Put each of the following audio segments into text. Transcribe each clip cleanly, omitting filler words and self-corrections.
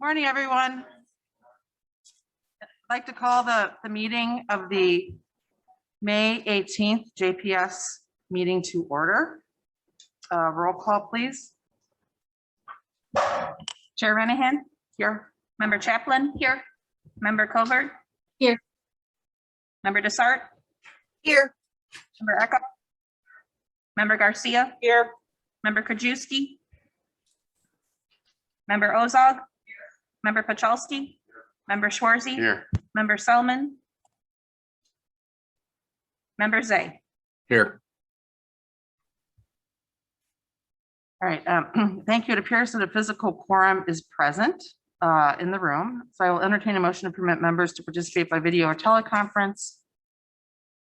Morning, everyone. I'd like to call the meeting of the May 18th JPS meeting to order. Roll call, please. Chair Renahan? Here. Member Chaplin? Here. Member Covert? Here. Member Desart? Here. Member Echo? Member Garcia? Here. Member Krajewski? Member Ozog? Member Pachalski? Member Schwarzy? Here. Member Selman? Member Zay? Here. All right. Thank you. It appears that a physical quorum is present in the room. So I will entertain a motion to permit members to participate by video or teleconference.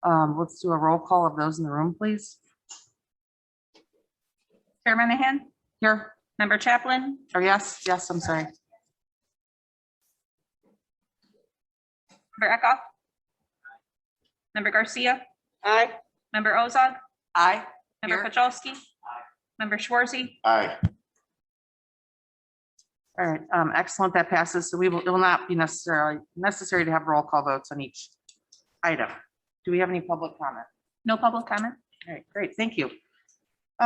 Let's do a roll call of those in the room, please. Chair Renahan? Here. Member Chaplin? Or yes, I'm sorry. Member Echo? Member Garcia? Aye. Member Ozog? Aye. Member Here. Pachalski? Member Schwarzy? Aye. All right, excellent. That passes. So it will not be necessary to have roll call votes on each item. Do we have any public comment? No public comment? All right, great. Thank you.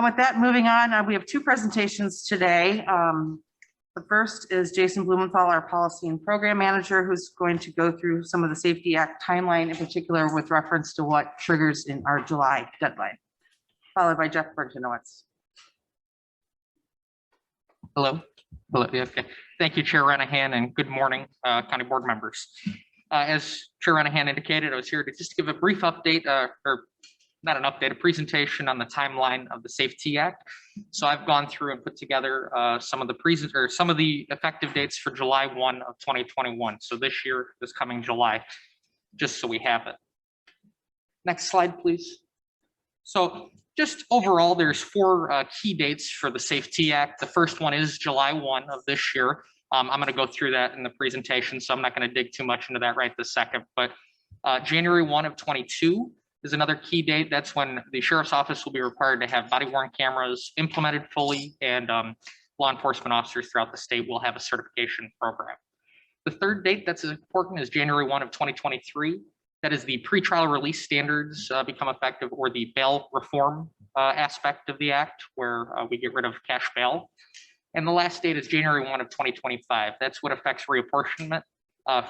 With that, moving on, we have two presentations today. The first is Jason Blumenthal, our policy and program manager, who's going to go through some of the Safety Act timeline, in particular with reference to what triggers in our July deadline, followed by Jeff Bergenowitz. Hello. Yeah, okay. Thank you, Chair Renahan, and good morning, County Board members. As Chair Renahan indicated, I was here to just give a brief update, or not an update, a presentation on the timeline of the Safety Act. So I've gone through and put together some of the effective dates for July 1 of 2021. So this year, this coming July, just so we have it. Next slide, please. So just overall, there's four key dates for the Safety Act. The first one is July 1 of this year. I'm going to go through that in the presentation, so I'm not going to dig too much into that right this second. But January 1 of 22 is another key date. That's when the Sheriff's Office will be required to have body-worn cameras implemented fully, and law enforcement officers throughout the state will have a certification program. The third date that's important is January 1 of 2023. That is the pretrial release standards become effective, or the bail reform aspect of the act, where we get rid of cash bail. And the last date is January 1 of 2025. That's what affects reapportionment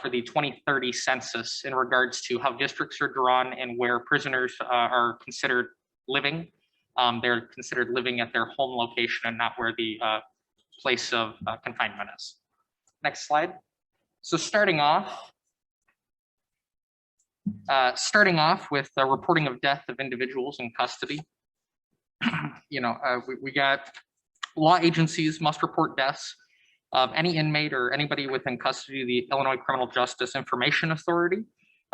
for the 2030 census in regards to how districts are drawn and where prisoners are considered living. They're considered living at their home location and not where the place of confinement is. Next slide. So starting off with the reporting of death of individuals in custody. We got law agencies must report deaths of any inmate or anybody within custody of the Illinois Criminal Justice Information Authority.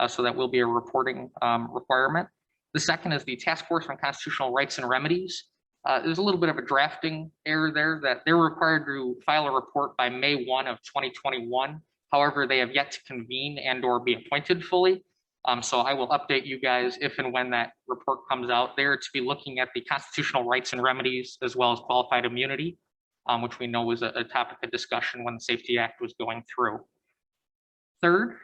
So that will be a reporting requirement. The second is the Task Force on Constitutional Rights and Remedies. There's a little bit of a drafting error there, that they're required to file a report by May 1 of 2021. However, they have yet to convene and or be appointed fully. So I will update you guys if and when that report comes out. There to be looking at the constitutional rights and remedies, as well as qualified immunity, which we know was a topic of discussion when the Safety Act was going through. Third,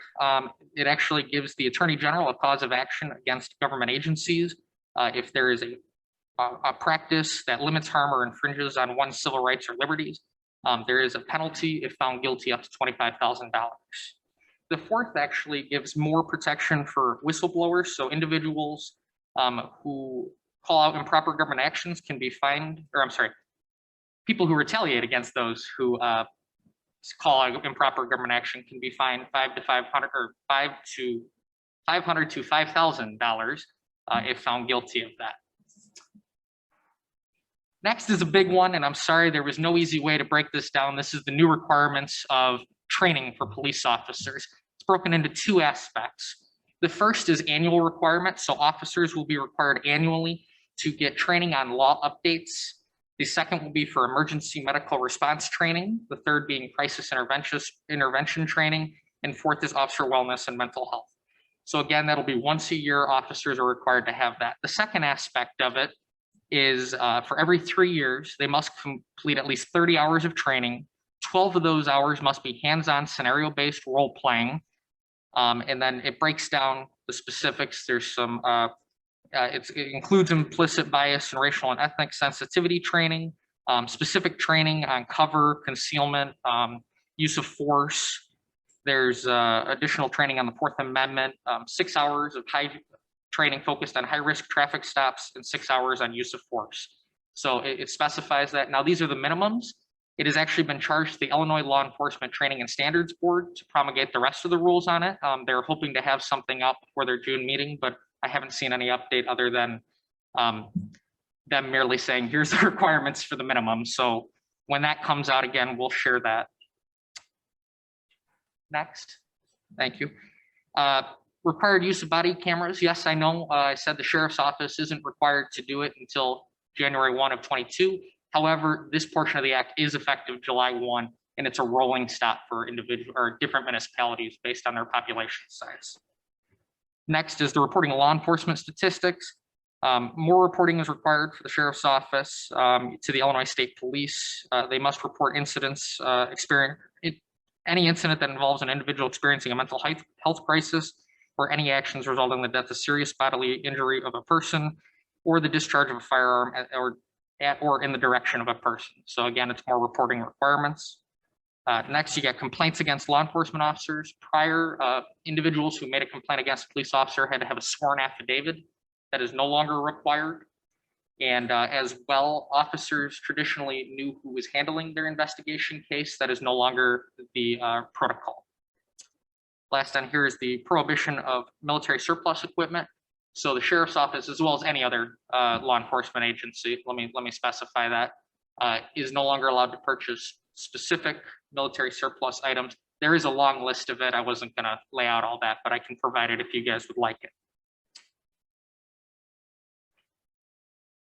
it actually gives the Attorney General a cause of action against government agencies if there is a practice that limits, harm, or infringes on one's civil rights or liberties. There is a penalty if found guilty, up to $25,000. The fourth actually gives more protection for whistleblowers. So individuals who call out improper government actions can be fined, or I'm sorry, people who retaliate against those who call out improper government action can be fined $500 to $5,000 if found guilty of that. Next is a big one, and I'm sorry, there was no easy way to break this down. This is the new requirements of training for police officers. It's broken into two aspects. The first is annual requirements. So officers will be required annually to get training on law updates. The second will be for emergency medical response training. The third being crisis intervention training. And fourth is officer wellness and mental health. So again, that'll be once a year, officers are required to have that. The second aspect of it is for every 3 years, they must complete at least 30 hours of training 12 of those hours must be hands-on scenario-based role playing. And then it breaks down the specifics. There's some, it includes implicit bias and racial and ethnic sensitivity training, specific training on cover, concealment, use of force. There's additional training on the Fourth Amendment, 6 hours of training focused on high-risk traffic stops and 6 hours on use of force. So it specifies that. Now, these are the minimums. It has actually been charged to the Illinois Law Enforcement Training and Standards Board to promulgate the rest of the rules on it. They're hoping to have something up for their June meeting, but I haven't seen any update other than them merely saying, here's the requirements for the minimum. So when that comes out again, we'll share that. Next, thank you. Required use of body cameras. Yes, I know I said the sheriff's office isn't required to do it until January 1 of 22. However, this portion of the act is effective July 1, and it's a rolling stop for individual or different municipalities based on their population size. Next is the reporting of law enforcement statistics. More reporting is required for the sheriff's office to the Illinois State Police. They must report incidents, any incident that involves an individual experiencing a mental health crisis, or any actions resulting in the death of serious bodily injury of a person, or the discharge of a firearm or in the direction of a person. So again, it's more reporting requirements. Next, you get complaints against law enforcement officers. Prior, individuals who made a complaint against a police officer had to have a sworn affidavit. That is no longer required. And as well, officers traditionally knew who was handling their investigation case. That is no longer the protocol. Last on here is the prohibition of military surplus equipment. So the sheriff's office, as well as any other law enforcement agency, let me specify that, is no longer allowed to purchase specific military surplus items. There is a long list of it. I wasn't going to lay out all that, but I can provide it if you guys would like it.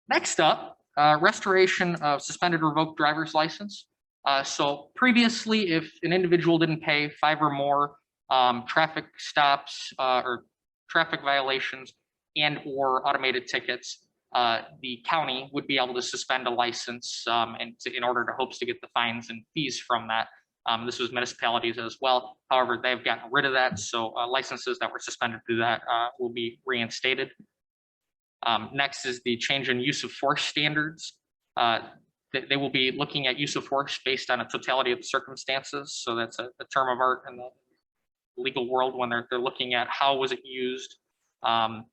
Next up, restoration of suspended revoked driver's license. So previously, if an individual didn't pay 5 or more traffic stops or traffic violations and or automated tickets, the county would be able to suspend a license in order to hopes to get the fines and fees from that. This was municipalities as well. However, they've gotten rid of that. So licenses that were suspended through that will be reinstated. Next is the change in use of force standards. They will be looking at use of force based on a totality of the circumstances. So that's a term of art in the legal world when they're looking at how was it used, how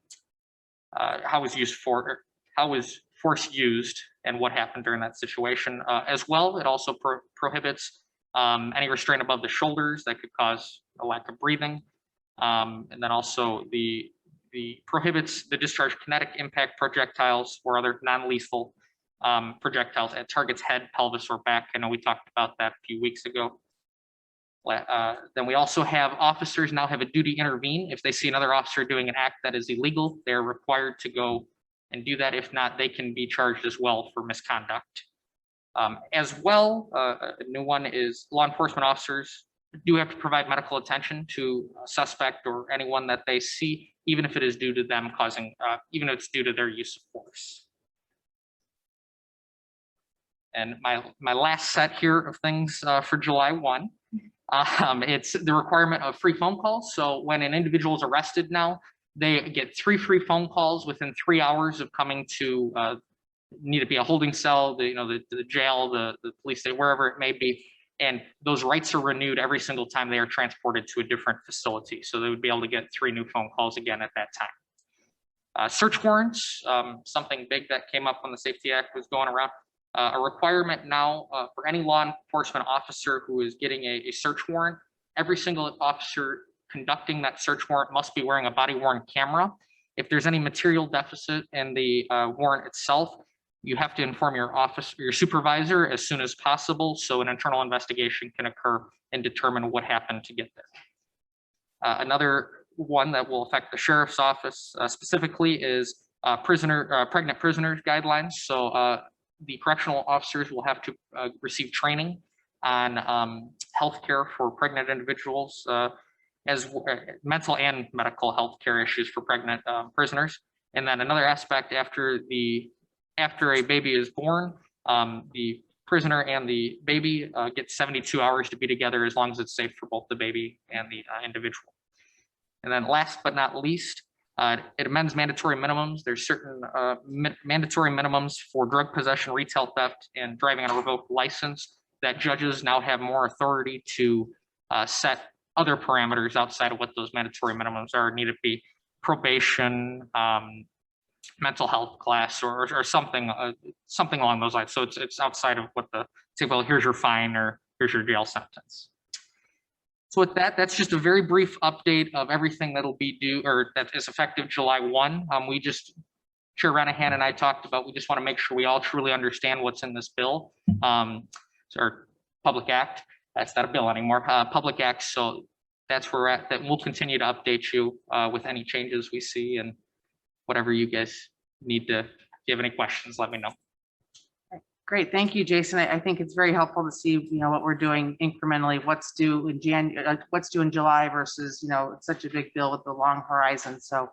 was force used, and what happened during that situation. As well, it also prohibits any restraint above the shoulders that could cause a lack of breathing, and then also the prohibits the discharge of kinetic impact projectiles or other non-lethal projectiles at target's head, pelvis, or back. I know we talked about that a few weeks ago. Then we also have officers now have a duty to intervene. If they see another officer doing an act that is illegal, they're required to go and do that. If not, they can be charged as well for misconduct. As well, a new one is law enforcement officers do have to provide medical attention to a suspect or anyone that they see, even if it is due to them causing, even if it's due to their use of force. And my last set here of things for July 1, it's the requirement of free phone calls. So when an individual is arrested now, they get 3 free phone calls within 3 hours of coming to need to be a holding cell, the jail, the police station, wherever it may be. And those rights are renewed every single time they are transported to a different facility. So they would be able to get 3 new phone calls again at that time. Search warrants, something big that came up when the Safety Act was going around. A requirement now for any law enforcement officer who is getting a search warrant, every single officer conducting that search warrant must be wearing a body-worn camera. If there's any material deficit in the warrant itself, you have to inform your supervisor as soon as possible so an internal investigation can occur and determine what happened to get there. Another one that will affect the sheriff's office specifically is pregnant prisoners guidelines. So the correctional officers will have to receive training on healthcare for pregnant individuals, as mental and medical healthcare issues for pregnant prisoners. And then another aspect after a baby is born, the prisoner and the baby get 72 hours to be together as long as it's safe for both the baby and the individual. And then last but not least, it amends mandatory minimums. There's certain mandatory minimums for drug possession, retail theft, and driving on a revoked license that judges now have more authority to set other parameters outside of what those mandatory minimums are. Need to be probation, mental health class, or something along those lines. So it's outside of what the say, well, here's your fine or here's your jail sentence. So with that, that's just a very brief update of everything that'll be due or that is effective July 1. We just, Chair Renahan and I talked about, we just want to make sure we all truly understand what's in this bill. Or public act, that's not a bill anymore, public act. So that's where we're at. That we'll continue to update you with any changes we see and whatever you guys need to. If you have any questions, let me know. Great, thank you, Jason. I think it's very helpful to see, what we're doing incrementally, what's due in January, what's due in July versus, it's such a big bill with the long horizon. So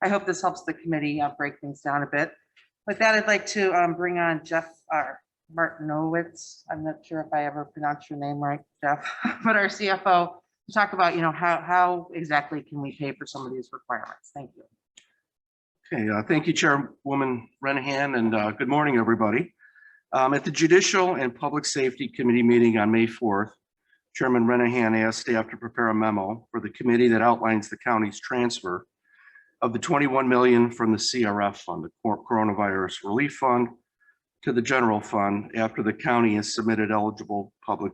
I hope this helps the committee break things down a bit. With that, I'd like to bring on Jeff Martinowitz. I'm not sure if I ever pronounced your name right, Jeff, but our CFO, to talk about, how exactly can we pay for some of these requirements? Thank you. Okay, thank you, Chairwoman Renahan, and good morning, everybody. At the Judicial and Public Safety Committee meeting on May 4th, Chairman Renahan asked staff to prepare a memo for the committee that outlines the county's transfer of the $21 million from the CRF fund, the Coronavirus Relief Fund, to the general fund after the county has submitted eligible public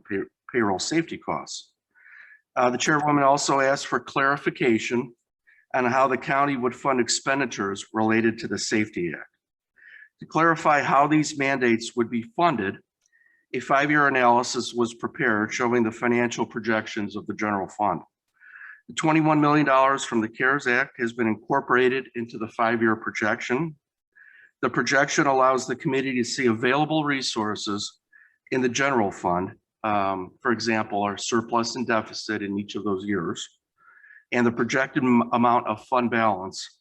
payroll safety costs. The chairwoman also asked for clarification on how the county would fund expenditures related to the Safety Act. To clarify how these mandates would be funded, a 5-year analysis was prepared showing the financial projections of the general fund. The $21 million from the CARES Act has been incorporated into the 5-year projection. The projection allows the committee to see available resources in the general fund, for example, our surplus and deficit in each of those years, and the projected amount of fund balance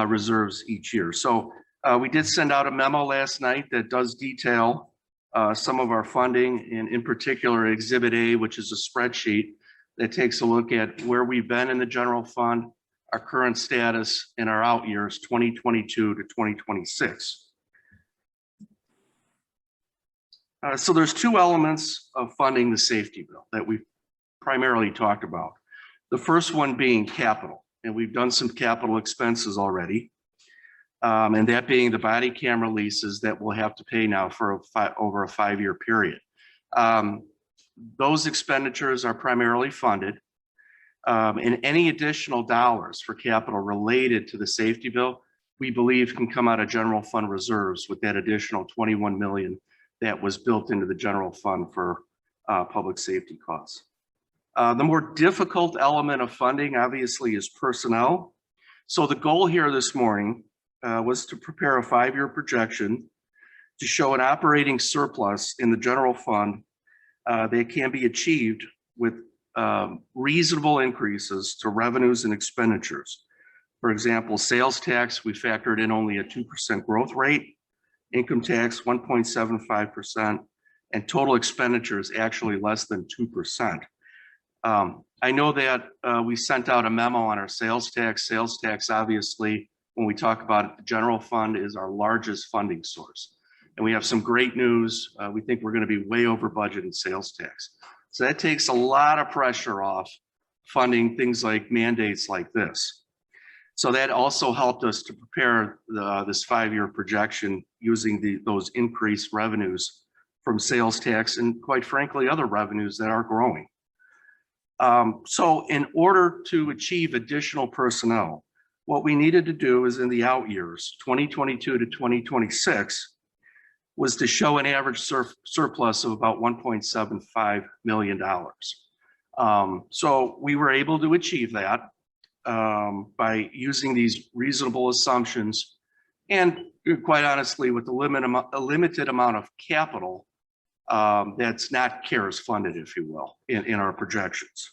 reserves each year. So we did send out a memo last night that does detail some of our funding, and in particular Exhibit A, which is a spreadsheet that takes a look at where we've been in the general fund, our current status, and our out years 2022 to 2026. So there's two elements of funding the safety bill that we've primarily talked about. The first one being capital, and we've done some capital expenses already. And that being the body camera leases that we'll have to pay now for over a 5-year period. Those expenditures are primarily funded, and any additional dollars for capital related to the safety bill, we believe can come out of general fund reserves with that additional $21 million that was built into the general fund for public safety costs. The more difficult element of funding obviously is personnel. So the goal here this morning was to prepare a 5-year projection to show an operating surplus in the general fund that can be achieved with reasonable increases to revenues and expenditures. For example, sales tax, we factored in only a 2% growth rate, income tax 1.75%, and total expenditures actually less than 2%. I know that we sent out a memo on our sales tax. Sales tax, obviously, when we talk about it, the general fund is our largest funding source. And we have some great news. We think we're going to be way over budget in sales tax. So that takes a lot of pressure off funding things like mandates like this. So that also helped us to prepare this 5-year projection using those increased revenues from sales tax and, quite frankly, other revenues that are growing. So in order to achieve additional personnel, what we needed to do is in the out years, 2022 to 2026, was to show an average surplus of about $1.75 million. So we were able to achieve that by using these reasonable assumptions and, quite honestly, with a limited amount of capital that's not CARES funded, if you will, in our projections.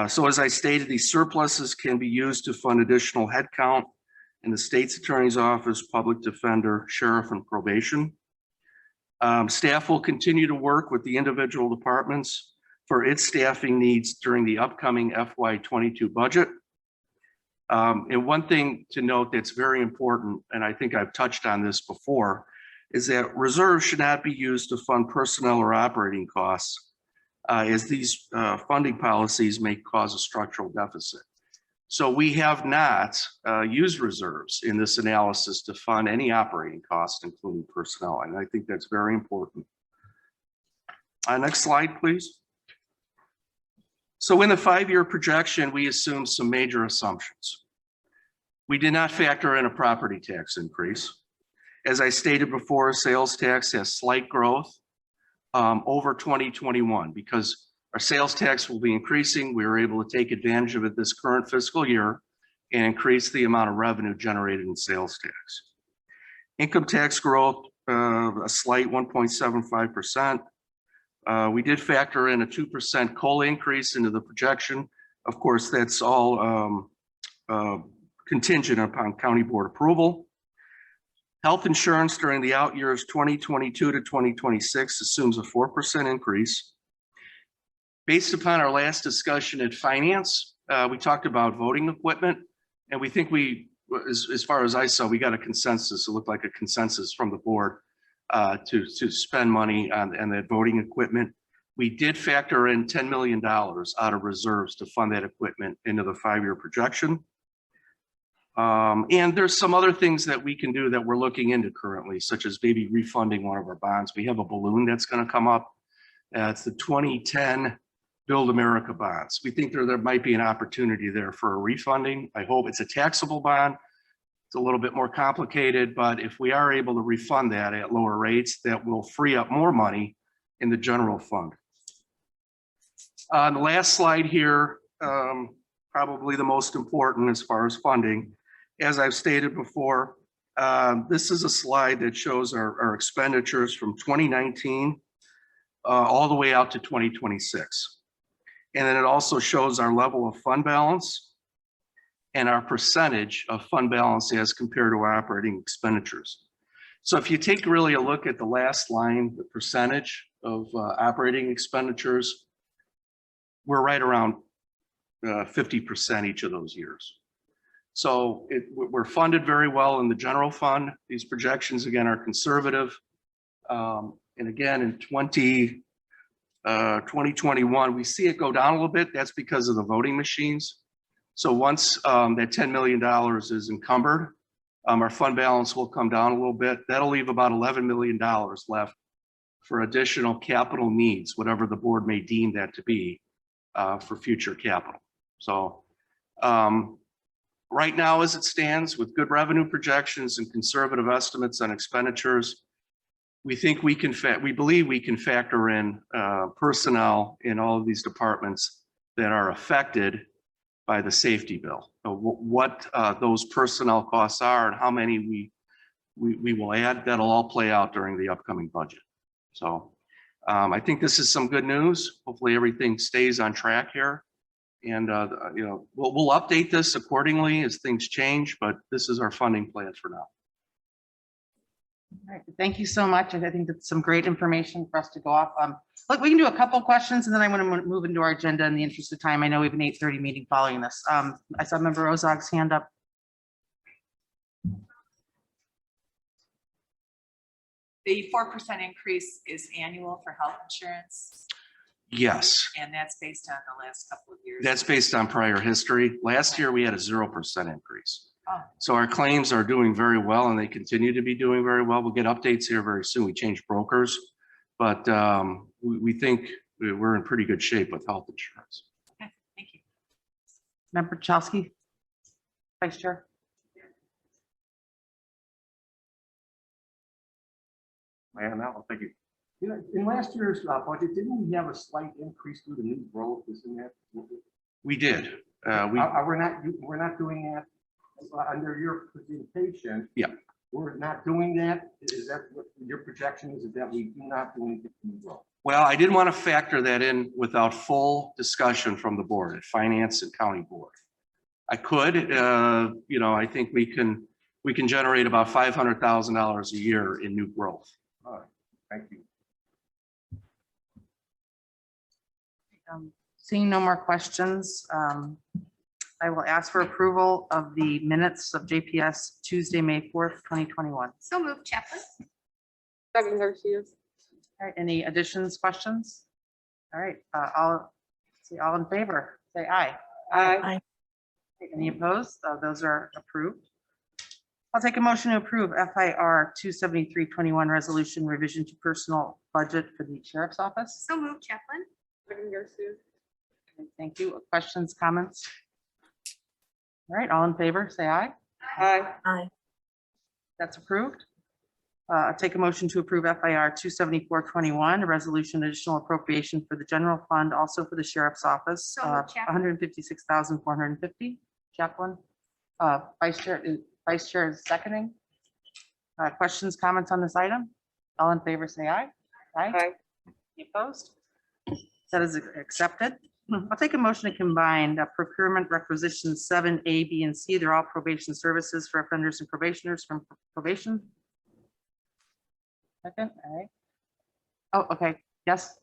So as I stated, these surpluses can be used to fund additional headcount in the state's attorney's office, public defender, sheriff, and probation. Staff will continue to work with the individual departments for its staffing needs during the upcoming FY22 budget. And one thing to note that's very important, and I think I've touched on this before, is that reserves should not be used to fund personnel or operating costs, as these funding policies may cause a structural deficit. So we have not used reserves in this analysis to fund any operating costs, including personnel, and I think that's very important. Next slide, please. So in the 5-year projection, we assume some major assumptions. We did not factor in a property tax increase. As I stated before, sales tax has slight growth over 2021 because our sales tax will be increasing. We were able to take advantage of it this current fiscal year and increase the amount of revenue generated in sales tax. Income tax growth, a slight 1.75%. We did factor in a 2% COLA increase into the projection. Of course, that's all contingent upon county board approval. Health insurance during the out years 2022 to 2026 assumes a 4% increase. Based upon our last discussion at finance, we talked about voting equipment, and we think as far as I saw, we got a consensus. It looked like a consensus from the board to spend money on that voting equipment. We did factor in $10 million out of reserves to fund that equipment into the 5-year projection. And there's some other things that we can do that we're looking into currently, such as maybe refunding one of our bonds. We have a balloon that's going to come up. It's the 2010 Build America bonds. We think there might be an opportunity there for a refunding. I hope it's a taxable bond. It's a little bit more complicated, but if we are able to refund that at lower rates, that will free up more money in the general fund. On the last slide here, probably the most important as far as funding. As I've stated before, this is a slide that shows our expenditures from 2019 all the way out to 2026. And then it also shows our level of fund balance and our percentage of fund balance as compared to our operating expenditures. So if you take really a look at the last line, the percentage of operating expenditures, we're right around 50% each of those years. So we're funded very well in the general fund. These projections, again, are conservative. And again, in 2021, we see it go down a little bit. That's because of the voting machines. So once that $10 million is encumbered, our fund balance will come down a little bit. That'll leave about $11 million left for additional capital needs, whatever the board may deem that to be for future capital. So right now, as it stands, with good revenue projections and conservative estimates on expenditures, we believe we can factor in personnel in all of these departments that are affected by the safety bill. So what those personnel costs are and how many we will add, that'll all play out during the upcoming budget. So I think this is some good news. Hopefully everything stays on track here. And we'll update this accordingly as things change, but this is our funding plan for now. All right, thank you so much. I think that's some great information for us to go off. Look, we can do a couple of questions and then I want to move into our agenda in the interest of time. I know we have an 8:30 meeting following this. I saw Member Ozog's hand up. The 4% increase is annual for health insurance, Yes, and that's based on the last couple of years. that's based on prior history. Last year, we had a 0% increase. Oh. So our claims are doing very well and they continue to be doing very well. We'll get updates here very soon. We changed brokers, but we think we're in pretty good shape with health insurance. Okay, thank you. Member Chowski, Vice Chair. Thank you. You know, in last year's budget, didn't we have a slight increase due to new growth? Isn't that? We did. We're not doing that under your presentation. Yeah. We're not doing that. Is that what your projection is? Is that we do not do anything new growth? Well, I didn't want to factor that in without full discussion from the board at finance and county board. I could, I think we can generate about $500,000 a year in new growth. All right. Thank you. Seeing no more questions, I will ask for approval of the minutes of JPS Tuesday, May 4th, 2021. So moved, Chaplin. Second Garcia. All right, any additions, questions? All right, all in favor, say aye. Aye. Any opposed? Those are approved. I'll take a motion to approve FIR 27321 resolution revision to personal budget for the sheriff's office. So moved, Chaplin. Second Garcia. Okay, thank you. Questions, comments? All right, all in favor, say aye. Aye. That's approved. I'll take a motion to approve FIR 27421, a resolution additional appropriation for the general fund, also for the sheriff's office, So moved, Chaplin. 156,450. Chaplain, Vice Chair is seconding. Questions, comments on this item? All in favor, say aye. Aye. Any opposed? That is accepted. I'll take a motion to combine procurement requisitions 7A, B, and C. They're all probation services for offenders and probationers from probation. Second, all right. Oh, okay, yes.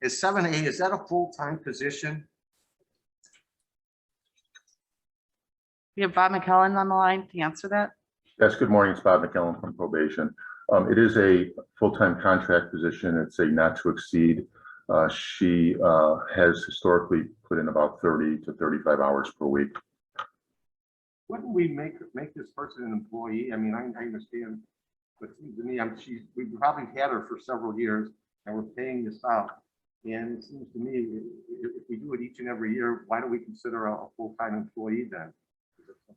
Is 7A, is that a full-time position? We have Bob McKellen on the line to answer that. Yes, good morning. It's Bob McKellen from probation. It is a full-time contract position. It's a not to exceed. She has historically put in about 30 to 35 hours per week. Wouldn't we make this person an employee? I mean, I understand, but it seems to me, we probably had her for several years and we're paying this out. And it seems to me, if we do it each and every year, why do we consider a full-time employee then?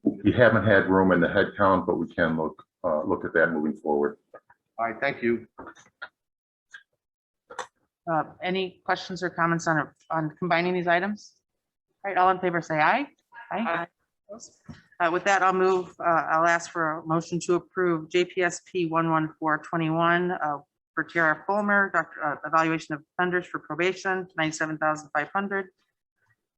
We haven't had room in the head count, but we can look at that moving forward. All right, thank you. Any questions or comments on combining these items? All right, all in favor, say aye. Aye. With that, I'll ask for a motion to approve JPSP 11421 for Tara Fulmer, evaluation of offenders for probation, 97,500.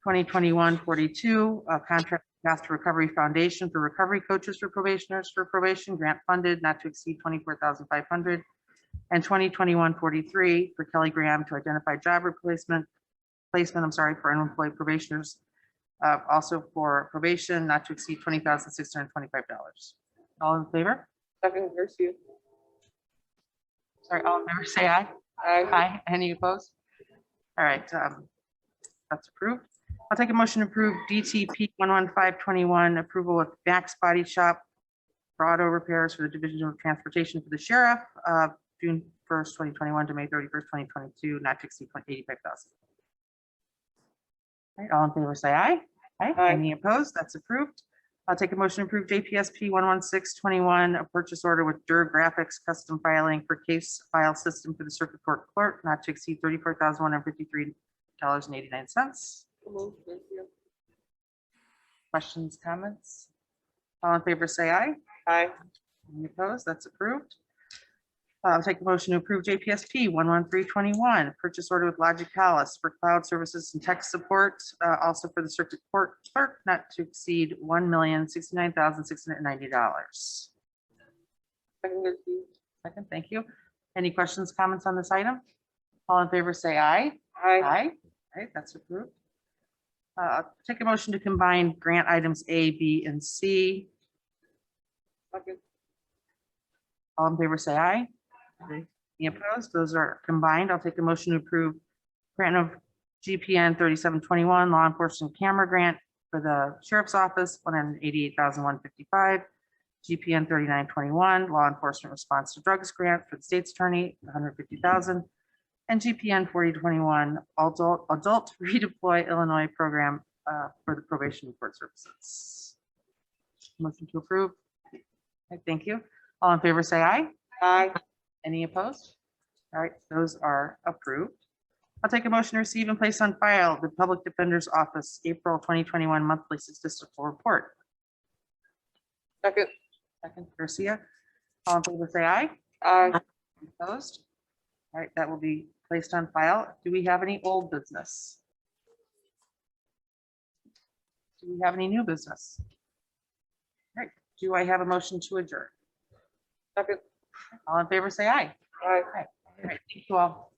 2021-42, contract path to recovery foundation for recovery coaches for probationers for probation, grant funded, not to exceed 24,500. And 2021-43 for Kelly Graham to identify job placement, for unemployed probationers, also for probation, not to exceed $20,625. All in favor? Second Garcia. Sorry, all in favor, say aye. Aye. Aye. Any opposed? All right, that's approved. I'll take a motion to approve DTP 11521, approval of Max Body Shop for auto repairs for the Division of Transportation for the Sheriff, June 1st, 2021 to May 31st, 2022, not to exceed 85,000. All right, all in favor, say aye. Aye. Any opposed? That's approved. I'll take a motion to approve JPSP 11621, a purchase order with DUR Graphics Custom Filing for case file system for the Circuit Court Clerk, not to exceed $34,153.89. Questions, comments? All in favor, say aye. Aye. Any opposed? That's approved. I'll take a motion to approve JPSP 11321, purchase order with Logicalis for cloud services and tech support, also for the Circuit Court Clerk, not to exceed $1,069,690. Second Garcia. Second, thank you. Any questions, comments on this item? All in favor, say aye. Aye. Aye. All right, that's approved. Take a motion to combine grant items A, B, and C. Second. All in favor, say aye. Any opposed? Those are combined. I'll take a motion to approve grant of GPN 3721 law enforcement camera grant for the sheriff's office, 188,155. GPN 3921 law enforcement response to drugs grant for the state's attorney, 150,000. And GPN 4021 adult redeploy Illinois program for the probation report services. Motion to approve. Okay, thank you. All in favor, say aye. Aye. Any opposed? All right, those are approved. I'll take a motion to receive and place on file the Public Defender's Office April 2021 monthly statistical report. Second. Second, Garcia. All in favor, say aye. Aye. Opposed? All right, that will be placed on file. Do we have any old business? Do we have any new business? All right, do I have a motion to adjourn? Second. All in favor, say aye. Aye. All right, thank you all.